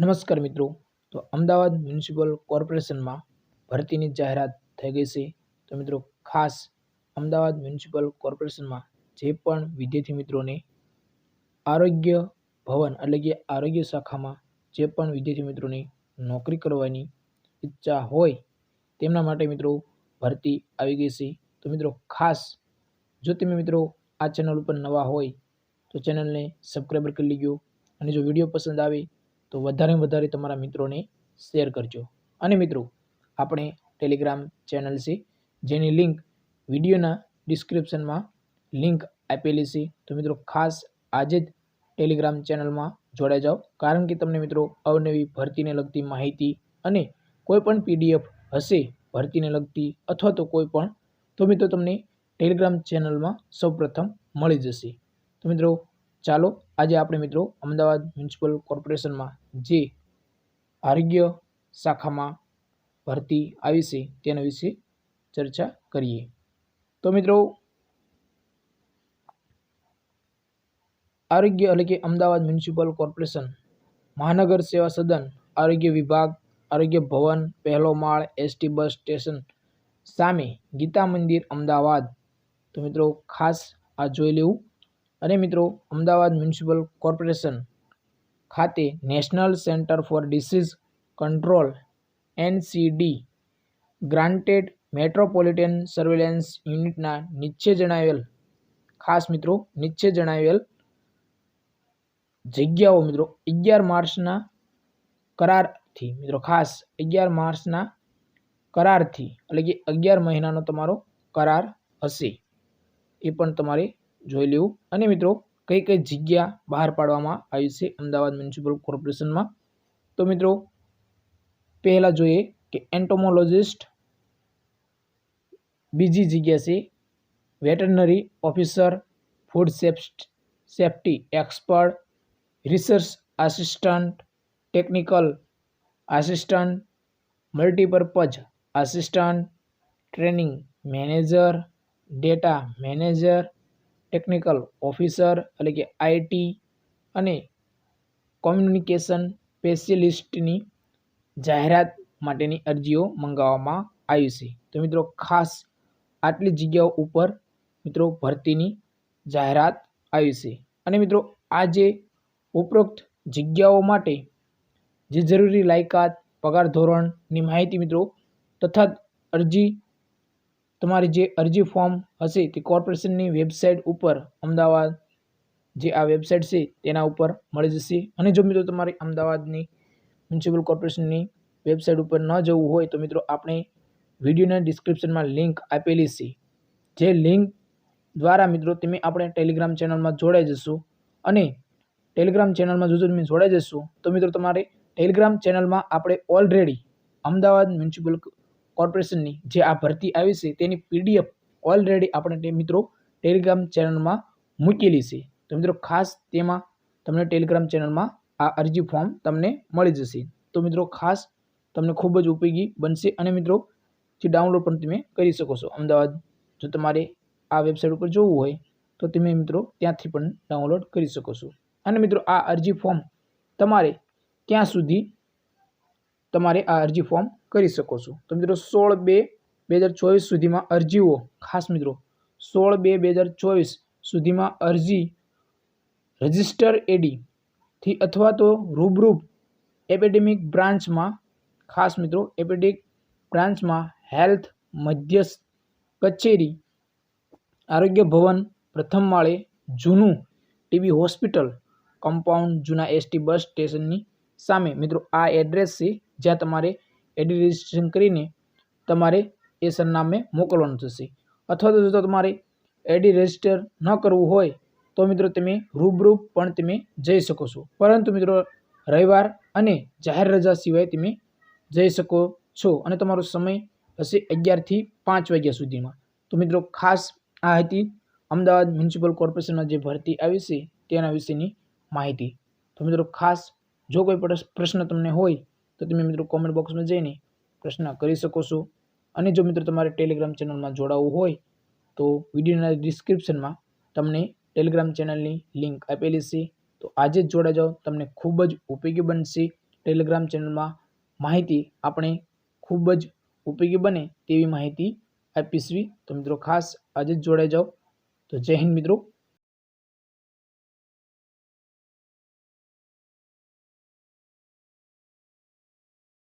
નમસ્કાર મિત્રો, તો અમદાવાદ મ્યુનિસિપલ કોર્પોરેશનમાં ભરતીની જાહેરાત થઈ ગઈ છે। તો મિત્રો ખાસ અમદાવાદ મ્યુનિસિપલ કોર્પોરેશનમાં જે પણ વિદ્યાર્થી મિત્રોને આરોગ્ય ભવન એટલે કે આરોગ્ય શાખામાં જે પણ વિદ્યાર્થી મિત્રોને નોકરી કરવાની ઈચ્છા હોય તેમના માટે મિત્રો ભરતી આવી ગઈ છે। તો મિત્રો ખાસ જો તમે મિત્રો આ ચેનલ ઉપર નવા હોય તો ચેનલને સબસ્ક્રાઈબ કરી લેજો અને જો વિડીયો પસંદ આવે તો વધારે તમારા મિત્રોને શેર કરજો। અને મિત્રો આપણે ટેલિગ્રામ ચેનલ છે જેની લિંક વિડીયોના ડિસ્ક્રિપ્શનમાં લિંક આપેલી છે। તો મિત્રો ખાસ આજે જ ટેલિગ્રામ ચેનલમાં જોડાઈ જાઓ, કારણ કે તમને મિત્રો અવનવી ભરતીને લગતી માહિતી અને કોઈ પણ પીડીએફ હશે ભરતીને લગતી અથવા તો કોઈ પણ, તો મિત્રો તમને ટેલિગ્રામ ચેનલમાં સૌપ્રથમ મળી જશે। તો મિત્રો ચાલો આજે આપણે મિત્રો અમદાવાદ મ્યુનિસિપલ કોર્પોરેશનમાં જે આરોગ્ય શાખામાં ભરતી આવી છે તેના વિશે ચર્ચા કરીએ। તો મિત્રો આરોગ્ય એટલે કે અમદાવાદ મ્યુનિસિપલ કોર્પોરેશન મહાનગર સેવા સદન આરોગ્ય વિભાગ આરોગ્ય ભવન પહેલો માળ એસટી બસ સ્ટેશન સામે ગીતા મંદિર અમદાવાદ। તો મિત્રો ખાસ આ જોઈ લેવું। અને મિત્રો અમદાવાદ મ્યુનિસિપલ કોર્પોરેશન ખાતે national centre for disease control NCD granted metropolitan surveillance યુનિટના નીચે જણાવેલ ખાસ મિત્રો નીચે જણાવેલ જગ્યાઓ મિત્રો 11 માર્ચના કરારથી મિત્રો ખાસ 11 માર્ચના કરારથી એટલે કે 11 મહિનાનો તમારો કરાર હશે એ પણ તમારે જોઈ લેવું। અને મિત્રો કઈ કઈ જગ્યા બહાર પાડવામાં આવી છે અમદાવાદ મ્યુનિસિપલ કોર્પોરેશનમાં। તો મિત્રો પહેલા જોઈએ કે એન્ટોમોલોજિસ્ટ, બીજી જગ્યા છે veterinary officer, food safety expert, research assistant, technical assistant, multipurpose assistant, training manager, data manager, technical officer એટલે કે IT અને કોમ્યુનિકેશન સ્પેશિયલિસ્ટની જાહેરાત માટેની અરજીઓ મંગાવવામાં આવી છે। તો મિત્રો ખાસ આટલી જગ્યાઓ ઉપર મિત્રો ભરતીની જાહેરાત આવી છે। અને મિત્રો આ જે ઉપરોક્ત જગ્યાઓ માટે જે જરૂરી લાયકાત પગાર ધોરણની માહિતી મિત્રો તથા અરજી તમારી જે અરજી ફોર્મ હશે તે કોર્પોરેશનની વેબસાઇટ ઉપર અમદાવાદ જે આ વેબસાઇટ છે તેના ઉપર મળી જશે। અને જો મિત્રો તમારે અમદાવાદની મ્યુનિસિપલ કોર્પોરેશનની વેબસાઇટ ઉપર ન જવું હોય તો મિત્રો આપણે વિડીયોના ડિસ્ક્રિપ્શનમાં લિંક આપેલી છે, જે લિંક દ્વારા મિત્રો તમે આપણે ટેલિગ્રામ ચેનલમાં જોડાઈ જશો। અને ટેલિગ્રામ ચેનલમાં જો તમે જોડાઈ જશો તો મિત્રો તમારે ટેલિગ્રામ ચેનલમાં આપણે ઓલરેડી અમદાવાદ મ્યુનિસિપલ કોર્પોરેશનની જે આ ભરતી આવી છે તેની PDF ઓલરેડી આપણે મિત્રો ટેલિગ્રામ ચેનલમાં મૂકેલી છે। તો મિત્રો ખાસ તેમાં તમને ટેલિગ્રામ ચેનલમાં આ અરજી ફોર્મ તમને મળી જશે। તો મિત્રો ખાસ તમને ખૂબ જ ઉપયોગી બનશે। અને મિત્રો જે ડાઉનલોડ પણ તમે કરી શકો છો અમદાવાદ, જો તમારે આ વેબસાઇટ ઉપર જોવું હોય તો તમે મિત્રો ત્યાંથી પણ ડાઉનલોડ કરી શકો છો। અને મિત્રો આ અરજી ફોર્મ તમારે ક્યાં સુધી તમારે આ અરજી ફોર્મ કરી શકો છો તો મિત્રો 16/2/2024 સુધીમાં અરજીઓ ખાસ મિત્રો 16/2/2024 સુધીમાં અરજી રજિસ્ટર AD થી અથવા તો રૂબરૂ એપેડેમિક બ્રાન્ચમાં ખાસ મિત્રો એપેડેમિક બ્રાન્ચમાં હેલ્થ મધ્યસ્થ કચેરી આરોગ્ય ભવન પ્રથમ માળે જૂનું TB હોસ્પિટલ કમ્પાઉન્ડ જૂના ST બસ સ્ટેશનની સામે મિત્રો આ એડ્રેસ છે જ્યાં તમારે AD રજિસ્ટ્રેશન કરીને તમારે એ સરનામે મોકલવાનું થશે। અથવા તો જો તમારે AD રજિસ્ટર ન કરવું હોય તો મિત્રો તમે રૂબરૂ પણ તમે જઈ શકો છો, પરંતુ મિત્રો રવિવાર અને જાહેર રજા સિવાય તમે જઈ શકો છો। અને તમારો સમય હશે 11 થી 5 વાગ્યા સુધીમાં। તો મિત્રો ખાસ આ હતી અમદાવાદ મ્યુનિસિપલ કોર્પોરેશનમાં જે ભરતી આવી છે તેના વિશેની માહિતી। તો મિત્રો ખાસ જો કોઈ પ્રશ્ન તમને હોય તો તમે મિત્રો કોમેન્ટ બોક્સમાં જઈને પ્રશ્ન કરી શકો છો। અને જો મિત્રો તમારે ટેલિગ્રામ ચેનલમાં જોડાવવું હોય તો વિડીયોના ડિસ્ક્રિપ્શનમાં તમને ટેલિગ્રામ ચેનલની લિંક આપેલી છે, તો આજે જ જોડાઈ જાઓ, તમને ખૂબ જ ઉપયોગી બનશે। ટેલિગ્રામ ચેનલમાં માહિતી આપણે ખૂબ જ ઉપયોગી બને તેવી માહિતી આપીશવી. તો મિત્રો ખાસ આજે જ જોડાઈ જાઓ. તો જય હિન્દ મિત્રો.